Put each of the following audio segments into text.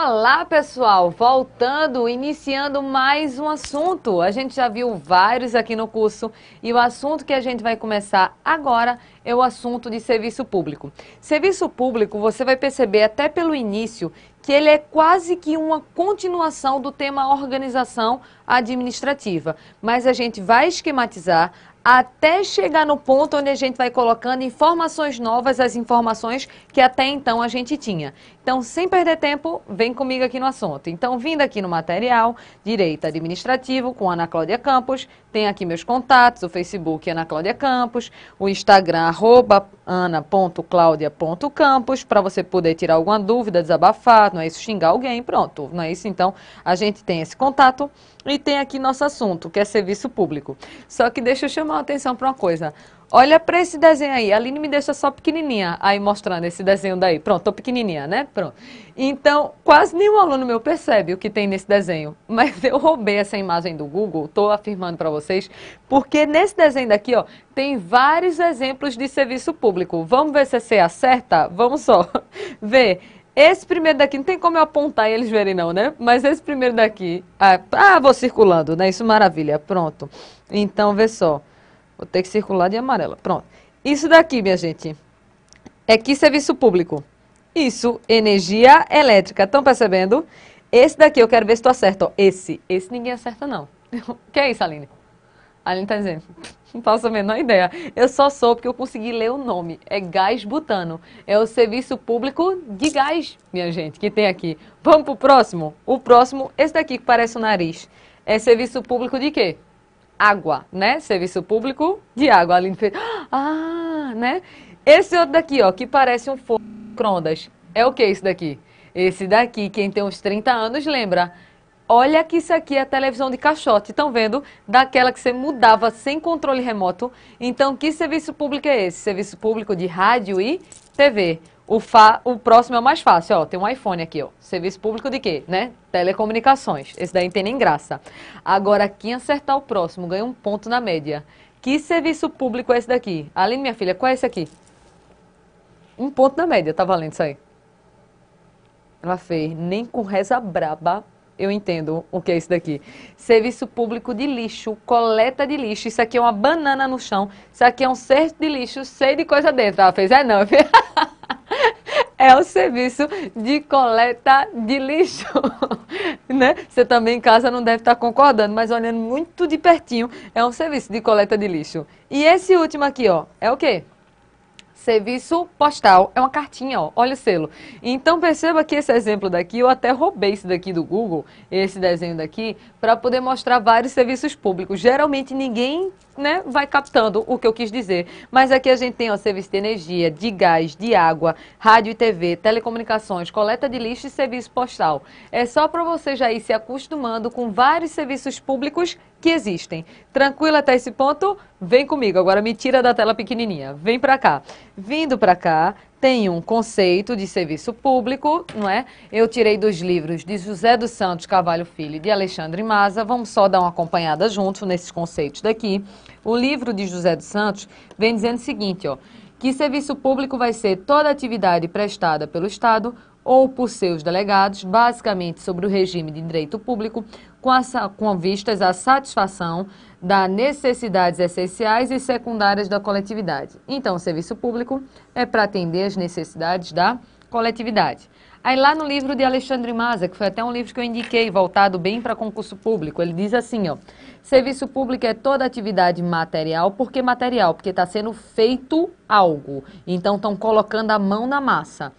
Olá, pessoal! Voltando, iniciando mais um assunto. A gente já viu vários aqui no curso e o assunto que a gente vai começar agora é o assunto de serviço público. Serviço público, você vai perceber até pelo início que ele é quase que uma continuação do tema organização administrativa, mas a gente vai esquematizar até chegar no ponto onde a gente vai colocando informações novas, as informações que até então a gente tinha. Então, sem perder tempo, vem comigo aqui no assunto. Então, vindo aqui no material, Direito Administrativo, com Ana Cláudia Campos, tem aqui meus contatos, o Facebook Ana Cláudia Campos, o Instagram, @ana.claudia.campos, para você poder tirar alguma dúvida, desabafar, não é isso, xingar alguém, pronto, não é isso? Então, a gente tem esse contato e tem aqui nosso assunto, que é serviço público. Só que deixa eu chamar a atenção para uma coisa. Olha para esse desenho aí. A Aline me deixa só pequenininha aí mostrando esse desenho daí. Pronto, tô pequenininha, né? Pronto. Então, quase nenhum aluno meu percebe o que tem nesse desenho. Mas eu roubei essa imagem do Google, tô afirmando para vocês, porque nesse desenho daqui, ó, tem vários exemplos de serviço público. Vamos ver se você acerta? Vamos só ver. Esse primeiro daqui, não tem como eu apontar e eles verem não, né? Mas esse primeiro daqui... vou circulando, né? Isso, maravilha. Pronto. Então, vê só. Vou ter que circular de amarela. Pronto. Isso daqui, minha gente, é que serviço público. Isso, energia elétrica. Estão percebendo? Esse daqui, eu quero ver se tu acerta. Ó. Esse ninguém acerta, não. O que é isso, Aline? A Aline tá dizendo... Não faço a menor ideia. Eu só sou porque eu consegui ler o nome. É gás butano. É o serviço público de gás, minha gente, que tem aqui. Vamos pro próximo? O próximo, esse daqui que parece o nariz. É serviço público de quê? Água, né? Serviço público de água. A Aline fez... né? Esse outro daqui, ó, que parece um forno de micro-ondas. É o que esse daqui? Esse daqui, quem tem uns 30 anos, lembra... Olha que isso aqui é televisão de caixote, estão vendo? Daquela que você mudava sem controle remoto. Então, que serviço público é esse? Serviço público de rádio e TV. O próximo é o mais fácil, ó. Tem um iPhone aqui, ó. Serviço público de quê? Né? Telecomunicações. Esse daí não tem nem graça. Agora, quem acertar o próximo ganha um ponto na média. Que serviço público é esse daqui? Aline, minha filha, qual é esse aqui? Um ponto na média, tá valendo isso aí? Ela fez, nem com reza braba. Eu entendo o que é isso daqui. Serviço público de lixo, coleta de lixo. Isso aqui é uma banana no chão. Isso aqui é um cesto de lixo cheio de coisa dentro. Ela fez, não. É o serviço de coleta de lixo. Né? Você também em casa não deve estar concordando, mas olhando muito de pertinho, é um serviço de coleta de lixo. E esse último aqui, ó, é o quê? Serviço postal, é uma cartinha, ó, olha o selo. Então perceba que esse exemplo daqui, eu até roubei esse daqui do Google, esse desenho daqui, para poder mostrar vários serviços públicos. Geralmente ninguém, né, vai captando o que eu quis dizer. Mas aqui a gente tem o serviço de energia, de gás, de água, rádio e TV, telecomunicações, coleta de lixo e serviço postal. É só para você já ir se acostumando com vários serviços públicos que existem. Tranquilo até esse ponto? Vem comigo, agora me tira da tela pequenininha. Vem para cá. Vindo para cá, tem um conceito de serviço público, não é? Eu tirei dos livros de José dos Santos Carvalho Filho e de Alexandre Maza. Vamos só dar uma acompanhada junto nesses conceitos daqui. O livro de José dos Santos vem dizendo o seguinte, ó, que serviço público vai ser toda atividade prestada pelo Estado ou por seus delegados, basicamente sobre o regime de direito público, com vistas à satisfação das necessidades essenciais e secundárias da coletividade. Então, o serviço público é para atender as necessidades da coletividade. Aí lá no livro de Alexandre Maza, que foi até um livro que eu indiquei, voltado bem para concurso público, ele diz assim, ó, serviço público é toda atividade material. Por que material? Porque está sendo feito algo. Então, estão colocando a mão na massa.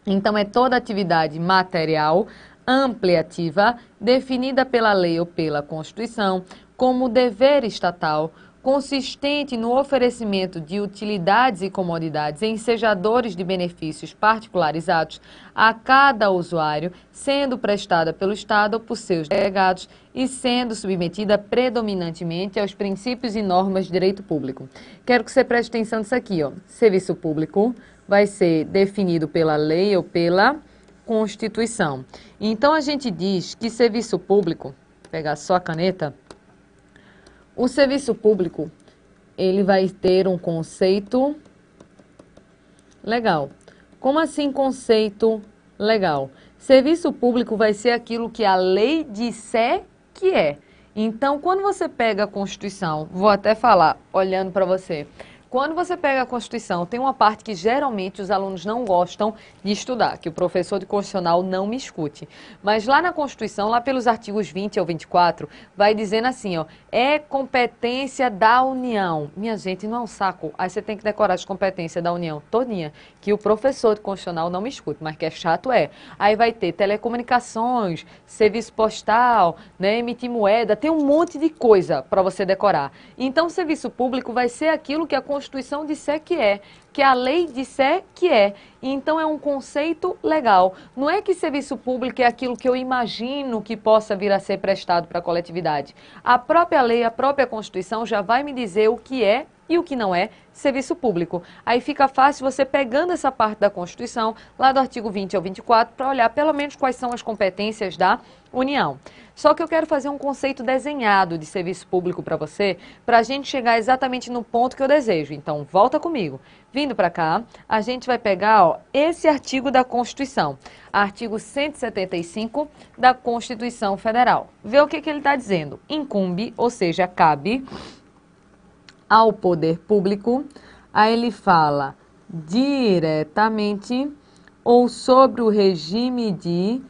Então, é toda atividade material, ampliativa, definida pela lei ou pela Constituição, como dever estatal, consistente no oferecimento de utilidades e comodidades ensejadores de benefícios particularizados a cada usuário, sendo prestada pelo Estado ou por seus delegados e sendo submetida predominantemente aos princípios e normas de direito público. Quero que você preste atenção nisso aqui, ó. Serviço público vai ser definido pela lei ou pela Constituição. Então, a gente diz que serviço público, vou pegar só a caneta, o serviço público, ele vai ter um conceito legal. Como assim conceito legal? Serviço público vai ser aquilo que a lei disser que é. Então, quando você pega a Constituição, vou até falar, olhando para você, quando você pega a Constituição, tem uma parte que geralmente os alunos não gostam de estudar, que o professor de Constitucional não me escute. Mas lá na Constituição, lá pelos artigos 20 ao 24, vai dizendo assim, ó, é competência da União. Minha gente, não é um saco. Aí você tem que decorar as competências da União todinha, que o professor de Constitucional não me escute, mas que é chato é. Aí vai ter telecomunicações, serviço postal, né, emitir moeda, tem um monte de coisa para você decorar. Então, o serviço público vai ser aquilo que a Constituição disser que a lei disser que é. Então, é um conceito legal. Não é que serviço público é aquilo que eu imagino que possa vir a ser prestado para a coletividade. A própria lei, a própria Constituição já vai me dizer o que é e o que não é serviço público. Aí fica fácil você pegando essa parte da Constituição, lá do artigo 20 ao 24, para olhar pelo menos quais são as competências da União. Só que eu quero fazer um conceito desenhado de serviço público para você, para a gente chegar exatamente no ponto que eu desejo. Então, volta comigo. Vindo para cá, a gente vai pegar esse artigo da Constituição, artigo 175 da Constituição Federal. Vê o que ele está dizendo. Incumbe, ou seja, cabe ao poder público, aí ele fala diretamente ou sobre o regime de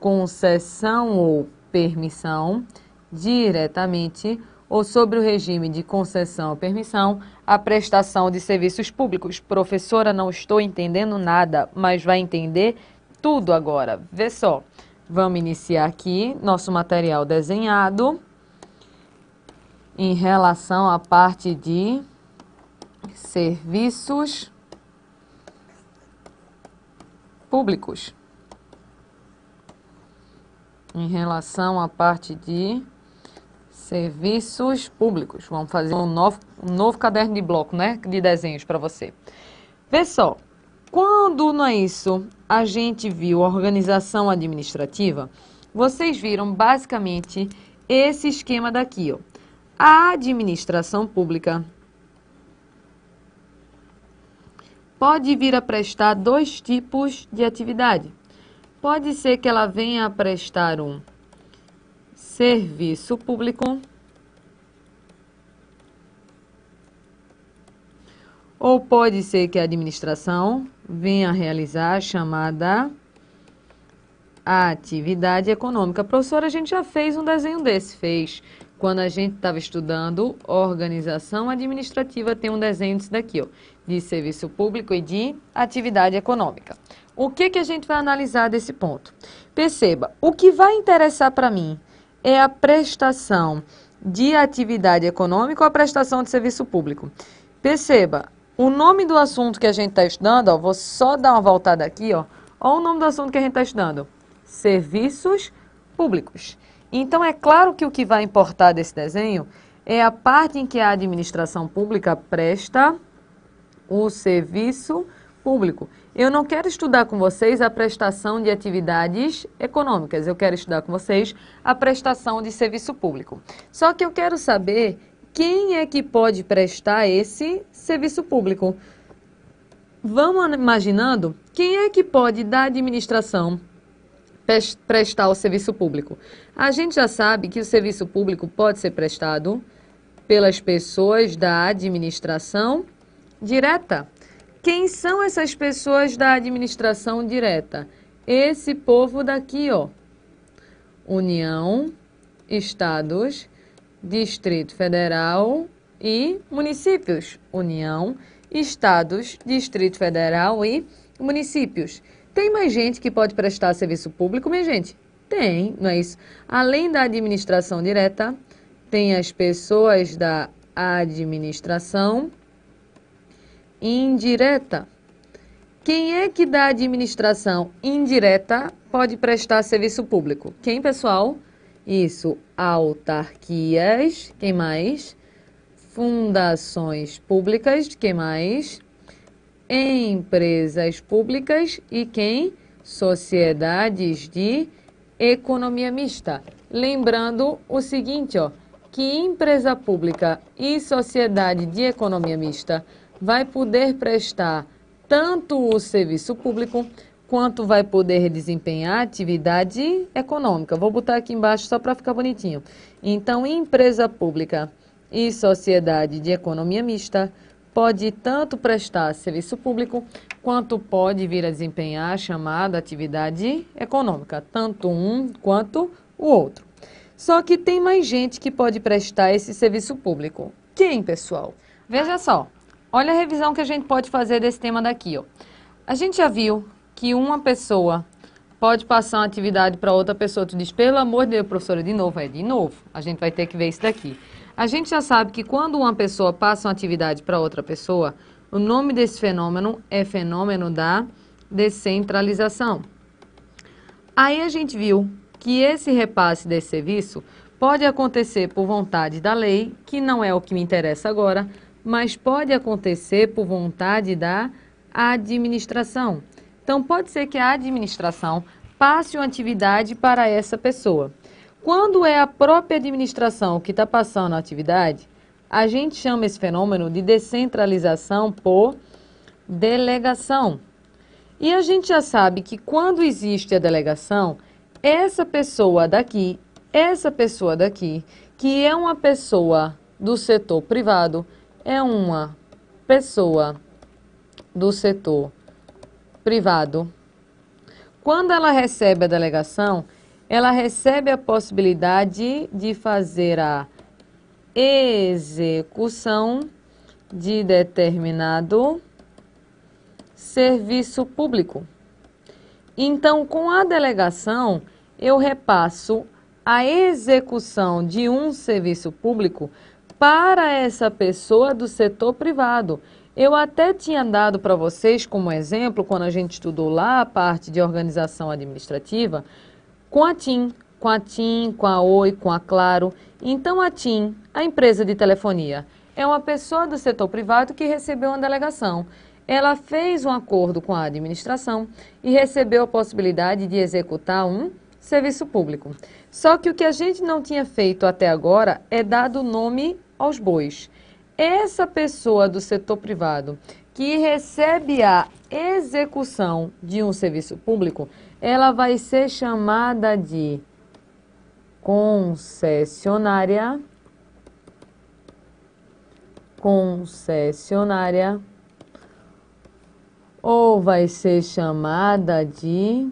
concessão ou permissão, diretamente ou sobre o regime de concessão ou permissão, a prestação de serviços públicos. Professora, não estou entendendo nada, mas vai entender tudo agora. Vê só, vamos iniciar aqui nosso material desenhado em relação à parte de serviços públicos. Em relação à parte de serviços públicos. Vamos fazer um novo caderno de bloco, né? De desenhos para você. Vê só, quando não é isso, a gente viu a organização administrativa, vocês viram basicamente esse esquema daqui, ó. A administração pública pode vir a prestar dois tipos de atividade. Pode ser que ela venha a prestar um serviço público ou pode ser que a administração venha a realizar a chamada atividade econômica. Professora, a gente já fez um desenho desse, fez. Quando a gente estava estudando organização administrativa, tem um desenho disso daqui, ó, de serviço público e de atividade econômica. O que a gente vai analisar desse ponto? Perceba, o que vai interessar para mim é a prestação de atividade econômica ou a prestação de serviço público. Perceba, o nome do assunto que a gente está estudando, ó, vou só dar uma voltada aqui, ó o nome do assunto que a gente está estudando, serviços públicos. Então, é claro que o que vai importar desse desenho é a parte em que a administração pública presta o serviço público. Eu não quero estudar com vocês a prestação de atividades econômicas, eu quero estudar com vocês a prestação de serviço público. Só que eu quero saber quem é que pode prestar esse serviço público. Vamos imaginando quem é que pode da administração prestar o serviço público. A gente já sabe que o serviço público pode ser prestado pelas pessoas da administração direta. Quem são essas pessoas da administração direta? Esse povo daqui, ó. União, estados, Distrito Federal e municípios. União, estados, Distrito Federal e municípios. Tem mais gente que pode prestar serviço público, minha gente? Tem, não é isso? Além da administração direta, tem as pessoas da administração indireta. Quem é que da administração indireta pode prestar serviço público? Quem, pessoal? Isso, autarquias. Quem mais? Fundações públicas. Quem mais? Empresas públicas e quem? Sociedades de economia mista. Lembrando o seguinte, ó, que empresa pública e sociedade de economia mista vai poder prestar tanto o serviço público quanto vai poder desempenhar atividade econômica. Vou botar aqui embaixo só para ficar bonitinho. Então, empresa pública e sociedade de economia mista pode tanto prestar serviço público, quanto pode vir a desempenhar a chamada atividade econômica, tanto um quanto o outro. Só que tem mais gente que pode prestar esse serviço público. Quem, pessoal? Veja só, olha a revisão que a gente pode fazer desse tema daqui, ó. A gente já viu que uma pessoa pode passar uma atividade para outra pessoa. Tu diz, pelo amor de Deus, professora, de novo. É de novo. A gente vai ter que ver isso daqui. A gente já sabe que quando uma pessoa passa uma atividade para outra pessoa, o nome desse fenômeno é fenômeno da descentralização. Aí a gente viu que esse repasse desse serviço pode acontecer por vontade da lei, que não é o que me interessa agora, mas pode acontecer por vontade da administração. Então, pode ser que a administração passe uma atividade para essa pessoa. Quando é a própria administração que está passando a atividade, a gente chama esse fenômeno de descentralização por delegação. E a gente já sabe que quando existe a delegação, essa pessoa daqui, que é uma pessoa do setor privado, é uma pessoa do setor privado. Quando ela recebe a delegação, ela recebe a possibilidade de fazer a execução de determinado serviço público. Então, com a delegação, eu repasso a execução de um serviço público para essa pessoa do setor privado. Eu até tinha dado para vocês como exemplo, quando a gente estudou lá a parte de organização administrativa, com a TIM, com a Oi, com a Claro. Então, a TIM, a empresa de telefonia, é uma pessoa do setor privado que recebeu uma delegação. Ela fez um acordo com a administração e recebeu a possibilidade de executar um serviço público. Só que o que a gente não tinha feito até agora é dado nome aos bois. Essa pessoa do setor privado que recebe a execução de um serviço público, ela vai ser chamada de concessionária, ou vai ser chamada de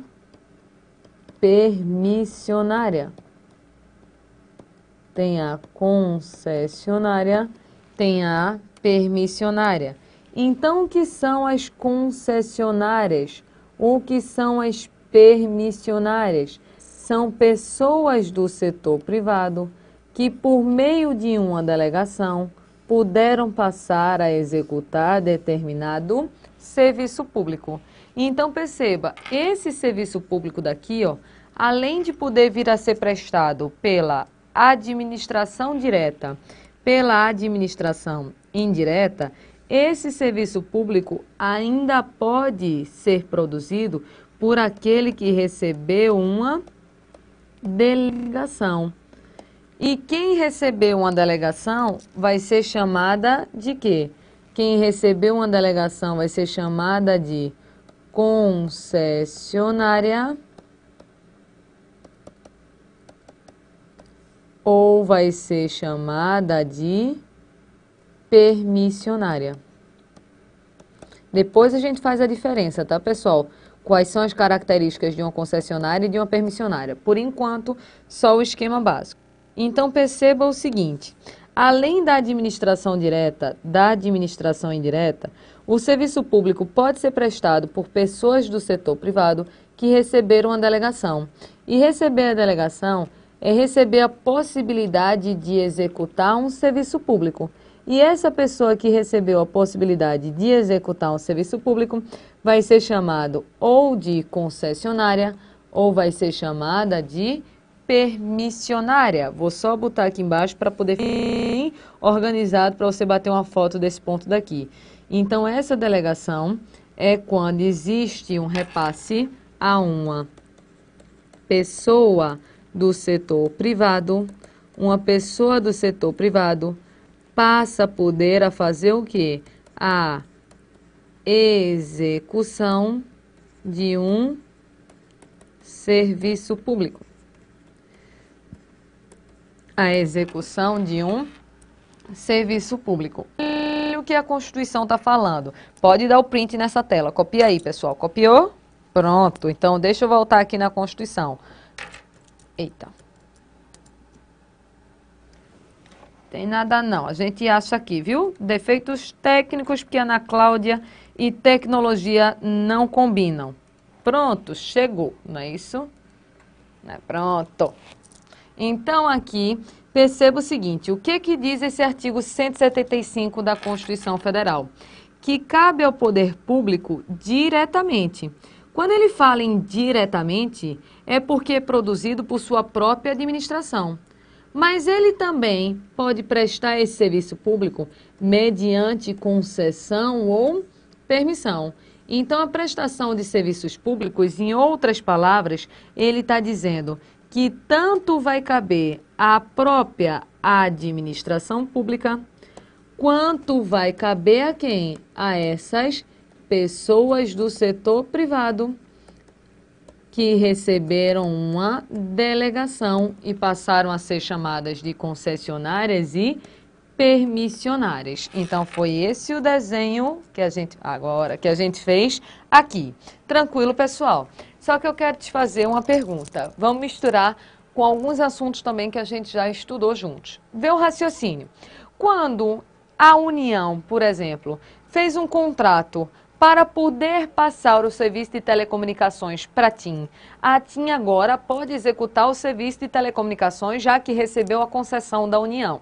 permissionária. Tem a concessionária, tem a permissionária. Então, o que são as concessionárias? O que são as permissionárias? São pessoas do setor privado que, por meio de uma delegação, puderam passar a executar determinado serviço público. Então, perceba, esse serviço público daqui, ó, além de poder vir a ser prestado pela administração direta, pela administração indireta, esse serviço público ainda pode ser produzido por aquele que recebeu uma delegação. E quem recebeu uma delegação vai ser chamada de quê? Quem recebeu uma delegação vai ser chamada de concessionária ou vai ser chamada de permissionária. Depois a gente faz a diferença, tá, pessoal? Quais são as características de uma concessionária e de uma permissionária? Por enquanto, só o esquema básico. Então, perceba o seguinte, além da administração direta, da administração indireta, o serviço público pode ser prestado por pessoas do setor privado que receberam a delegação. E receber a delegação é receber a possibilidade de executar um serviço público. E essa pessoa que recebeu a possibilidade de executar um serviço público vai ser chamado ou de concessionária ou vai ser chamada de permissionária. Vou só botar aqui embaixo para poder ficar organizado para você bater uma foto desse ponto daqui. Então, essa delegação é quando existe um repasse a uma pessoa do setor privado, uma pessoa do setor privado passa a poder a fazer o quê? A execução de um serviço público. A execução de um serviço público. O que a Constituição está falando? Pode dar o print nessa tela. Copia aí, pessoal. Copiou? Pronto. Então, deixa eu voltar aqui na Constituição. Eita. Tem nada não. A gente acha aqui, viu? Defeitos técnicos, porque Ana Cláudia e tecnologia não combinam. Pronto, chegou. Não é isso? Pronto. Então, aqui, perceba o seguinte. O que diz esse artigo 175 da Constituição Federal? Que cabe ao poder público diretamente. Quando ele fala em diretamente, é porque é produzido por sua própria administração. Mas ele também pode prestar esse serviço público mediante concessão ou permissão. Então, a prestação de serviços públicos, em outras palavras, ele está dizendo que tanto vai caber à própria administração pública, quanto vai caber a quem? A essas pessoas do setor privado que receberam uma delegação e passaram a ser chamadas de concessionárias e permissionárias. Então, foi esse o desenho que a gente fez aqui. Tranquilo, pessoal? Só que eu quero te fazer uma pergunta. Vamos misturar com alguns assuntos também que a gente já estudou juntos. Vê o raciocínio. Quando a União, por exemplo, fez um contrato para poder passar o serviço de telecomunicações para a TIM, a TIM agora pode executar o serviço de telecomunicações, já que recebeu a concessão da União.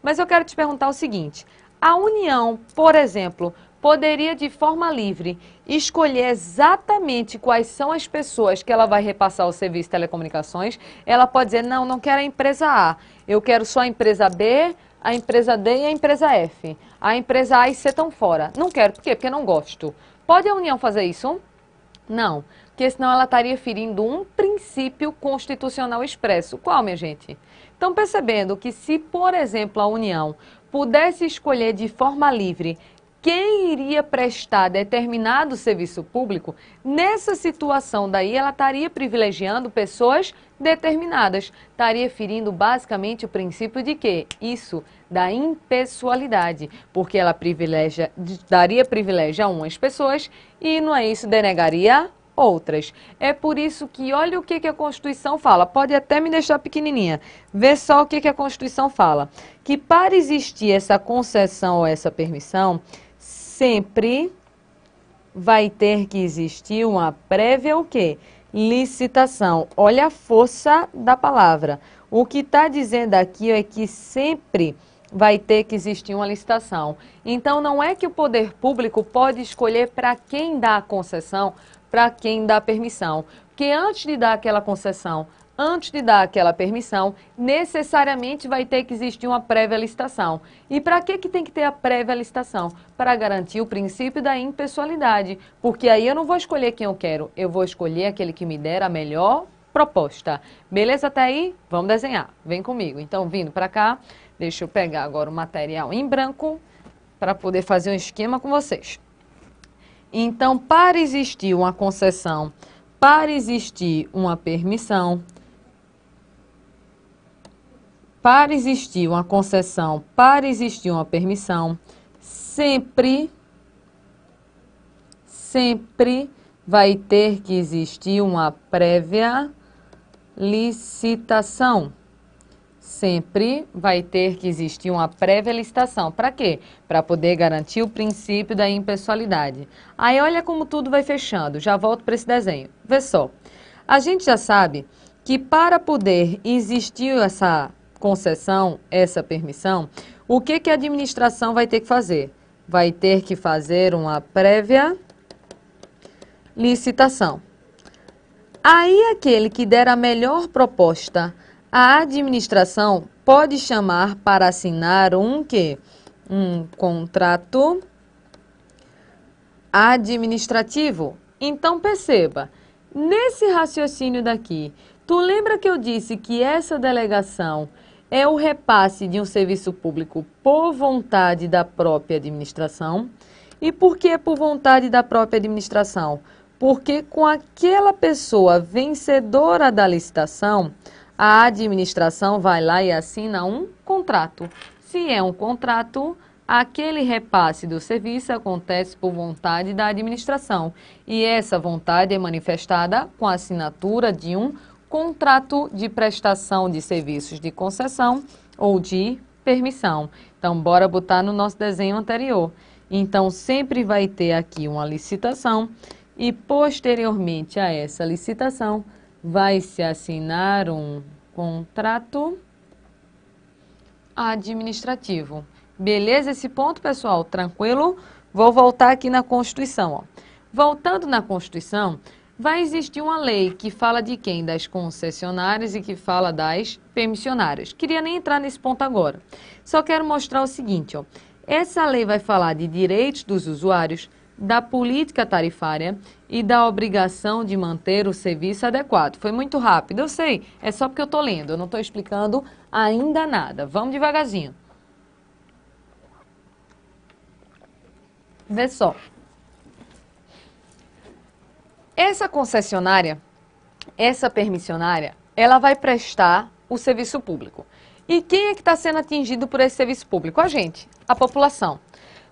Mas eu quero te perguntar o seguinte, a União, por exemplo, poderia de forma livre escolher exatamente quais são as pessoas que ela vai repassar o serviço de telecomunicações? Ela pode dizer, não, não quero a empresa A, eu quero só a empresa B, a empresa D e a empresa F. A empresa A e C estão fora. Não quero. Por quê? Porque não gosto. Pode a União fazer isso? Não. Porque senão ela estaria ferindo um princípio constitucional expresso. Qual, minha gente? Estão percebendo que se, por exemplo, a União pudesse escolher de forma livre quem iria prestar determinado serviço público, nessa situação daí ela estaria privilegiando pessoas determinadas. Estaria ferindo basicamente o princípio de quê? Isso, da impessoalidade, porque ela daria privilégio a umas pessoas e não é isso, denegaria outras. É por isso que olha o que a Constituição fala, pode até me deixar pequenininha, vê só o que a Constituição fala, que para existir essa concessão ou essa permissão, sempre vai ter que existir uma prévia o quê? Licitação. Olha a força da palavra. O que está dizendo aqui é que sempre vai ter que existir uma licitação. Então, não é que o poder público pode escolher para quem dá a concessão, para quem dá a permissão. Porque antes de dar aquela concessão, antes de dar aquela permissão, necessariamente vai ter que existir uma prévia licitação. E para que tem que ter a prévia licitação? Para garantir o princípio da impessoalidade. Porque aí eu não vou escolher quem eu quero, eu vou escolher aquele que me der a melhor proposta. Beleza até aí? Vamos desenhar. Vem comigo. Então, vindo para cá, deixa eu pegar agora o material em branco para poder fazer um esquema com vocês. Então, para existir uma concessão, para existir uma permissão, para existir uma concessão, para existir uma permissão, sempre vai ter que existir uma prévia licitação. Sempre vai ter que existir uma prévia licitação. Para quê? Para poder garantir o princípio da impessoalidade. Aí olha como tudo vai fechando. Já volto para esse desenho. Vê só. A gente já sabe que para poder existir essa concessão, essa permissão, o que a administração vai ter que fazer? Vai ter que fazer uma prévia licitação. Aí aquele que der a melhor proposta, a administração pode chamar para assinar um quê? Um contrato administrativo. Então perceba, nesse raciocínio daqui, tu lembra que eu disse que essa delegação é o repasse de um serviço público por vontade da própria administração? E por que por vontade da própria administração? Porque com aquela pessoa vencedora da licitação, a administração vai lá e assina um contrato. Se é um contrato, aquele repasse do serviço acontece por vontade da administração. E essa vontade é manifestada com a assinatura de um contrato de prestação de serviços de concessão ou de permissão. Então, bora botar no nosso desenho anterior. Então, sempre vai ter aqui uma licitação e, posteriormente a essa licitação, vai se assinar um contrato administrativo. Beleza esse ponto, pessoal? Tranquilo? Vou voltar aqui na Constituição. Ó. Voltando na Constituição, vai existir uma lei que fala de quem? Das concessionárias e que fala das permissionárias. Queria nem entrar nesse ponto agora. Só quero mostrar o seguinte, ó. Essa lei vai falar de direitos dos usuários, da política tarifária e da obrigação de manter o serviço adequado. Foi muito rápido, eu sei, é só porque eu estou lendo, eu não estou explicando ainda nada. Vamos devagarzinho. Vê só. Essa concessionária, essa permissionária, ela vai prestar o serviço público. E quem é que está sendo atingido por esse serviço público? A gente, a população.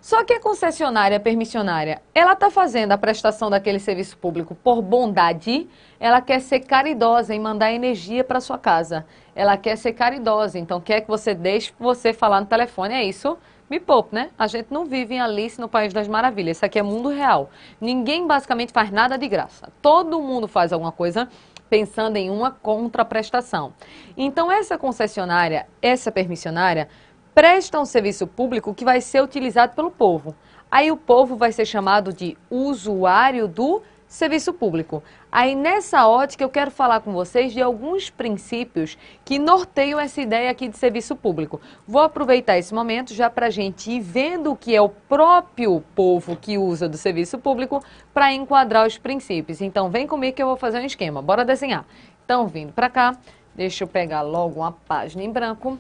Só que a concessionária, a permissionária, ela está fazendo a prestação daquele serviço público por bondade, ela quer ser caridosa em mandar energia para sua casa. Ela quer ser caridosa, então quer que você deixe você falar no telefone, é isso? Me poupe, né? A gente não vive em Alice no País das Maravilhas, isso aqui é mundo real. Ninguém basicamente faz nada de graça. Todo mundo faz alguma coisa pensando em uma contraprestação. Então essa concessionária, essa permissionária, presta um serviço público que vai ser utilizado pelo povo. Aí o povo vai ser chamado de usuário do serviço público. Aí nessa ótica eu quero falar com vocês de alguns princípios que norteiam essa ideia aqui de serviço público. Vou aproveitar esse momento já para a gente ir vendo o que é o próprio povo que usa do serviço público para enquadrar os princípios. Então vem comigo que eu vou fazer um esquema. Bora desenhar. Então vindo para cá, deixa eu pegar logo uma página em branco,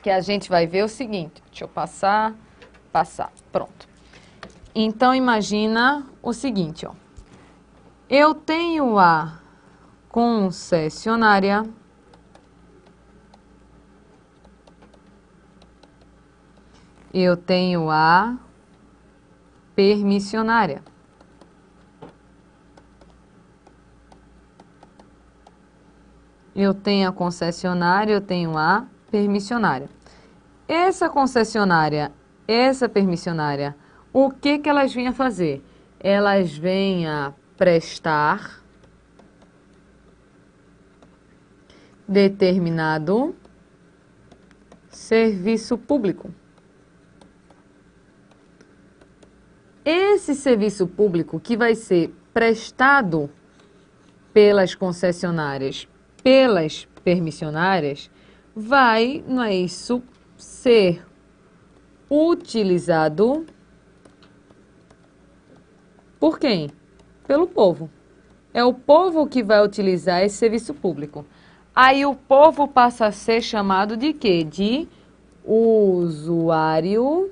que a gente vai ver o seguinte. Deixa eu passar. Pronto. Então imagina o seguinte, ó. Eu tenho a concessionária eu tenho a permissionária. Eu tenho a concessionária, eu tenho a permissionária. Essa concessionária, essa permissionária, o que que elas vêm a fazer? Elas vêm a prestar determinado serviço público. Esse serviço público que vai ser prestado pelas concessionárias, pelas permissionárias, vai, não é isso, ser utilizado por quem? Pelo povo. É o povo que vai utilizar esse serviço público. Aí o povo passa a ser chamado de quê? De usuário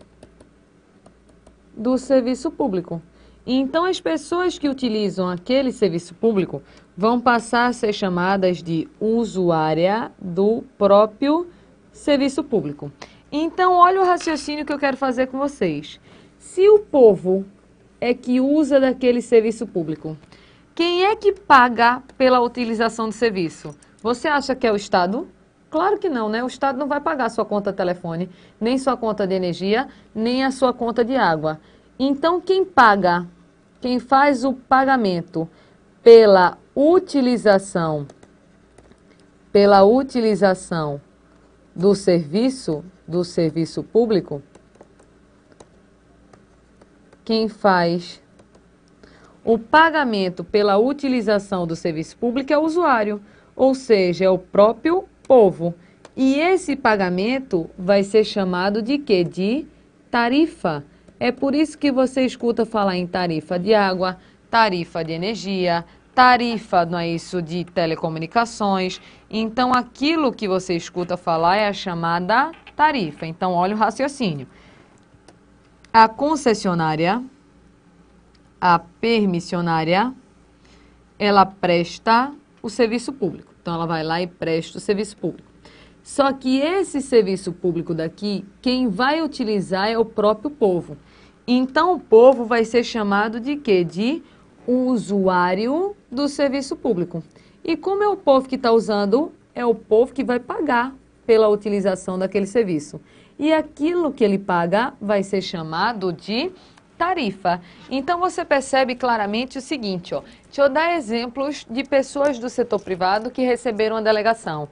do serviço público. Então as pessoas que utilizam aquele serviço público vão passar a ser chamadas de usuária do próprio serviço público. Então olha o raciocínio que eu quero fazer com vocês. Se o povo é que usa daquele serviço público, quem é que paga pela utilização do serviço? Você acha que é o Estado? Claro que não, né? O Estado não vai pagar sua conta de telefone, nem sua conta de energia, nem a sua conta de água. Então, quem paga, quem faz o pagamento pela utilização do serviço público, quem faz o pagamento pela utilização do serviço público é o usuário, ou seja, é o próprio povo. E esse pagamento vai ser chamado de quê? De tarifa. É por isso que você escuta falar em tarifa de água, tarifa de energia, tarifa, não é isso, de telecomunicações. Então, aquilo que você escuta falar é a chamada tarifa. Então, olha o raciocínio. A concessionária A permissionária, ela presta o serviço público. Então, ela vai lá e presta o serviço público. Só que esse serviço público daqui, quem vai utilizar é o próprio povo. Então, o povo vai ser chamado de quê? De usuário do serviço público. E como é o povo que está usando, é o povo que vai pagar pela utilização daquele serviço. E aquilo que ele paga vai ser chamado de tarifa. Então, você percebe claramente o seguinte, ó. Deixa eu dar exemplos de pessoas do setor privado que receberam a delegação.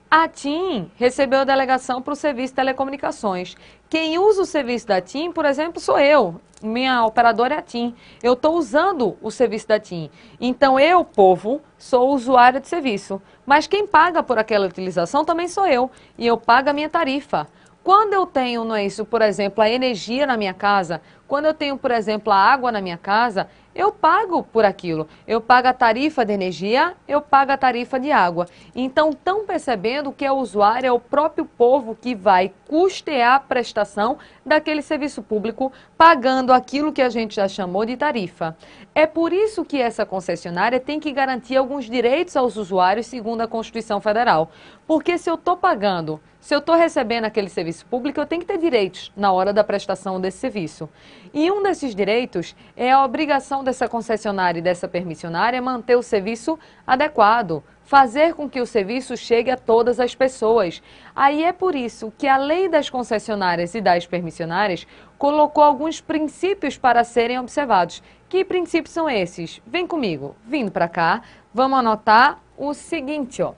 A TIM recebeu a delegação para o serviço de telecomunicações. Quem usa o serviço da TIM, por exemplo, sou eu. Minha operadora é a TIM. Eu estou usando o serviço da TIM. Então, eu, povo, sou usuário de serviço. Mas quem paga por aquela utilização também sou eu. E eu pago a minha tarifa. Quando eu tenho, não é isso, por exemplo, a energia na minha casa, quando eu tenho, por exemplo, a água na minha casa, eu pago por aquilo. Eu pago a tarifa de energia, eu pago a tarifa de água. Então, estão percebendo que o usuário é o próprio povo que vai custear a prestação daquele serviço público, pagando aquilo que a gente já chamou de tarifa. É por isso que essa concessionária tem que garantir alguns direitos aos usuários, segundo a Constituição Federal. Porque se eu estou pagando, se eu estou recebendo aquele serviço público, eu tenho que ter direitos na hora da prestação desse serviço. E um desses direitos é a obrigação dessa concessionária e dessa permissionária manter o serviço adequado, fazer com que o serviço chegue a todas as pessoas. Aí é por isso que a lei das concessionárias e das permissionárias colocou alguns princípios para serem observados. Que princípios são esses? Vem comigo, vindo para cá, vamos anotar o seguinte, ó.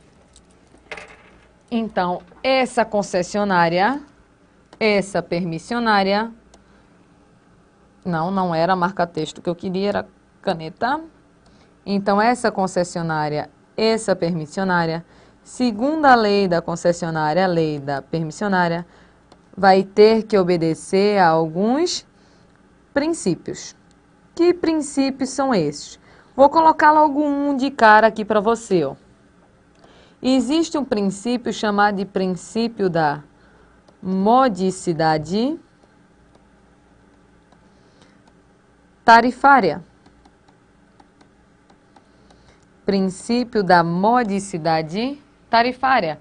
Então, essa concessionária, essa permissionária, não era marca-texto que eu queria, era caneta. Então, essa concessionária, essa permissionária, segundo a lei da concessionária, a lei da permissionária, vai ter que obedecer a alguns princípios. Que princípios são esses? Vou colocar logo um de cara aqui para você, ó. Existe um princípio chamado de princípio da modicidade tarifária. Princípio da modicidade tarifária.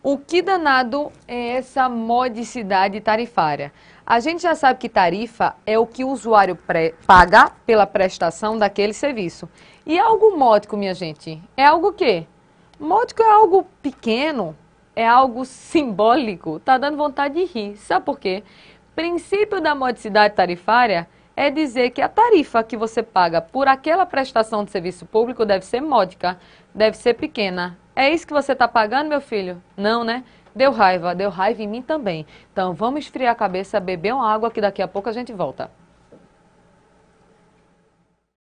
O que danado é essa modicidade tarifária? A gente já sabe que tarifa é o que o usuário paga pela prestação daquele serviço. E algo módico, minha gente, é algo o quê? Módico é algo pequeno, é algo simbólico, tá dando vontade de rir. Sabe por quê? Princípio da modicidade tarifária é dizer que a tarifa que você paga por aquela prestação de serviço público deve ser módica, deve ser pequena. É isso que você está pagando, meu filho? Não, né? Deu raiva em mim também. Então vamos esfriar a cabeça, beber uma água que daqui a pouco a gente volta.